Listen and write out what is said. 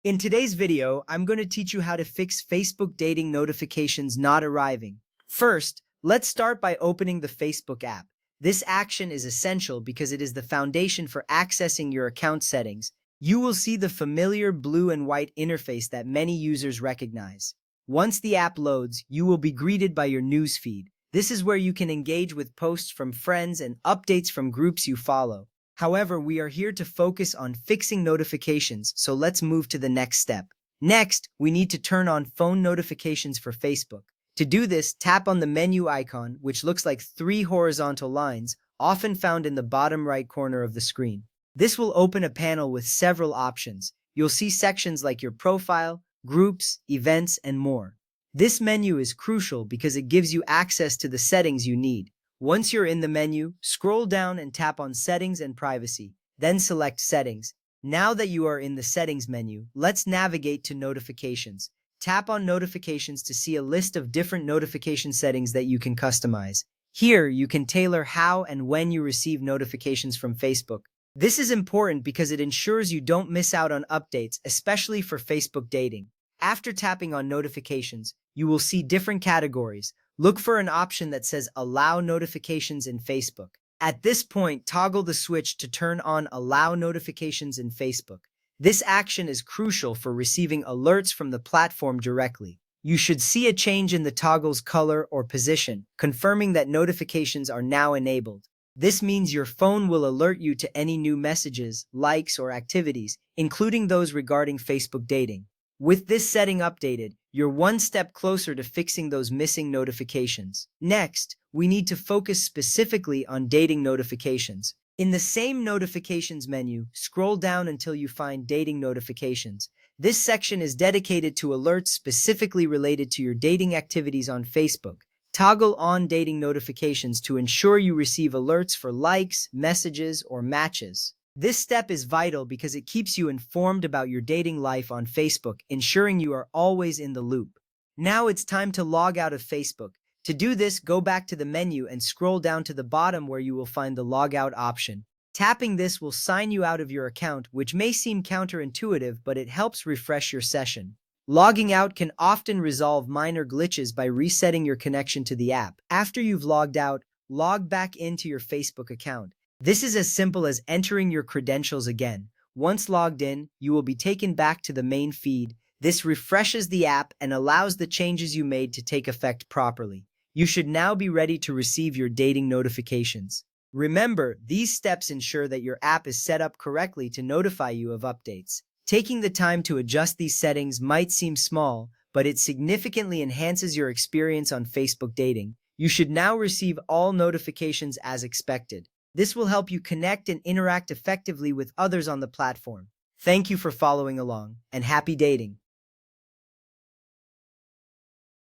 In today's video, I'm going to teach you how to fix Facebook dating notifications not arriving. First, let's start by opening the Facebook app. This action is essential because it is the foundation for accessing your account settings. You will see the familiar blue and white interface that many users recognize. Once the app loads, you will be greeted by your news feed. This is where you can engage with posts from friends and updates from groups you follow. However, we are here to focus on fixing notifications, so let's move to the next step. Next, we need to turn on phone notifications for Facebook. To do this, tap on the menu icon, which looks like three horizontal lines, often found in the bottom right corner of the screen. This will open a panel with several options. You'll see sections like your profile, groups, events, and more. This menu is crucial because it gives you access to the settings you need. Once you're in the menu, scroll down and tap on Settings and Privacy, then select Settings. Now that you are in the Settings menu, let's navigate to Notifications. Tap on Notifications to see a list of different notification settings that you can customize. Here, you can tailor how and when you receive notifications from Facebook. This is important because it ensures you don't miss out on updates, especially for Facebook dating. After tapping on Notifications, you will see different categories. Look for an option that says Allow Notifications in Facebook. At this point, toggle the switch to turn on Allow Notifications in Facebook. This action is crucial for receiving alerts from the platform directly. You should see a change in the toggle's color or position, confirming that notifications are now enabled. This means your phone will alert you to any new messages, likes, or activities, including those regarding Facebook dating. With this setting updated, you're one step closer to fixing those missing notifications. Next, we need to focus specifically on dating notifications. In the same Notifications menu, scroll down until you find Dating Notifications. This section is dedicated to alerts specifically related to your dating activities on Facebook. Toggle on Dating Notifications to ensure you receive alerts for likes, messages, or matches. This step is vital because it keeps you informed about your dating life on Facebook, ensuring you are always in the loop. Now it's time to log out of Facebook. To do this, go back to the menu and scroll down to the bottom where you will find the Log Out option. Tapping this will sign you out of your account, which may seem counterintuitive, but it helps refresh your session. Logging out can often resolve minor glitches by resetting your connection to the app. After you've logged out, log back into your Facebook account. This is as simple as entering your credentials again. Once logged in, you will be taken back to the main feed. This refreshes the app and allows the changes you made to take effect properly. You should now be ready to receive your dating notifications. Remember, these steps ensure that your app is set up correctly to notify you of updates. Taking the time to adjust these settings might seem small, but it significantly enhances your experience on Facebook dating. You should now receive all notifications as expected. This will help you connect and interact effectively with others on the platform. Thank you for following along, and happy dating!